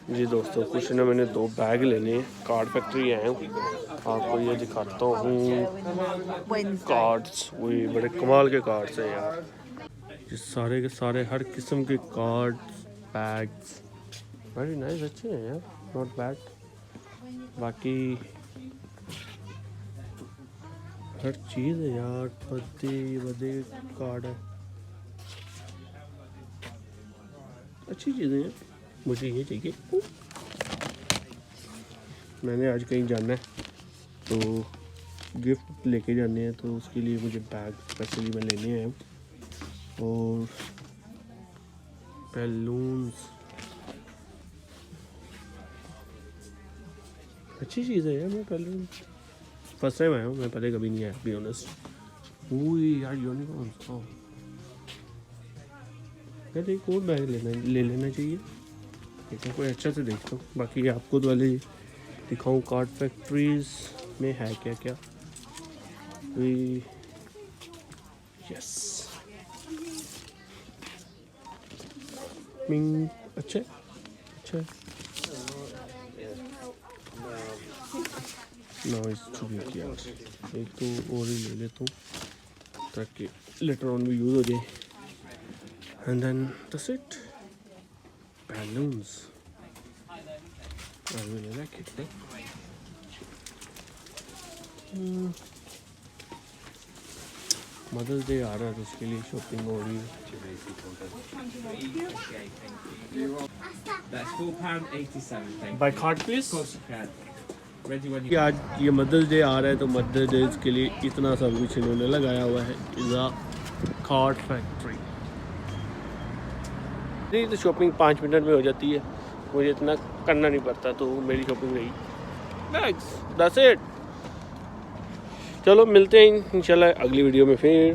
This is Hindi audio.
जी दोस्तों, कुछ ना मैंने 2 बैग लेने हैं। कार्ड फैक्ट्री आया हूँ, आपको ये दिखाता हूँ। कार्ड्स, वही बड़े कमाल के कार्ड्स हैं यार। ये सारे के सारे हर किस्म के कार्ड्स, बैग्स वेरी नाइस, अच्छे हैं यार, नॉट बैड। बाकी हर चीज़ है यार, बर्थडे कार्ड है, अच्छी चीज़ें हैं। मुझे ये चाहिए। मैंने आज कहीं जाना है तो गिफ्ट लेके जाने हैं, तो उसके लिए मुझे बैग स्पेशली मैं लेने आया हूँ। और बैलून्स, अच्छी चीज़ है यार। मैं पहले फर्स्ट टाइम आया हूँ, मैं पहले कभी नहीं आया, बी ऑनेस्ट। वही यार यूनिकॉर्न्स, हाँ यार एक और बैग ले लेना चाहिए। देखो कोई अच्छा से देखता हूँ, बाकी आपको तो वाले दिखाऊँ कार्ड फैक्ट्रीज में है क्या क्या। यस, मिंग, अच्छा अच्छा। ना इस चुकी यार, एक तो और ही ले लेता हूँ ताकि लेटर ऑन भी यूज़ हो जाए। And then that's it, balloons. I really like it, right? Mother's day आ रहा है तो उसके लिए शॉपिंग हो रही है। That's £4.87. By card please. Of course you can. Ready when you. आज ये मदर्स डे आ रहा है तो मदर्स डे के लिए इतना सब कुछ इन्होंने लगाया हुआ है। इज़ा कार्ड फैक्ट्री। नहीं तो शॉपिंग 5 मिनट में हो जाती है, मुझे इतना करना नहीं पड़ता, तो मेरी शॉपिंग रही। That's it. चलो मिलते हैं इंशाल्लाह अगली वीडियो में फिर।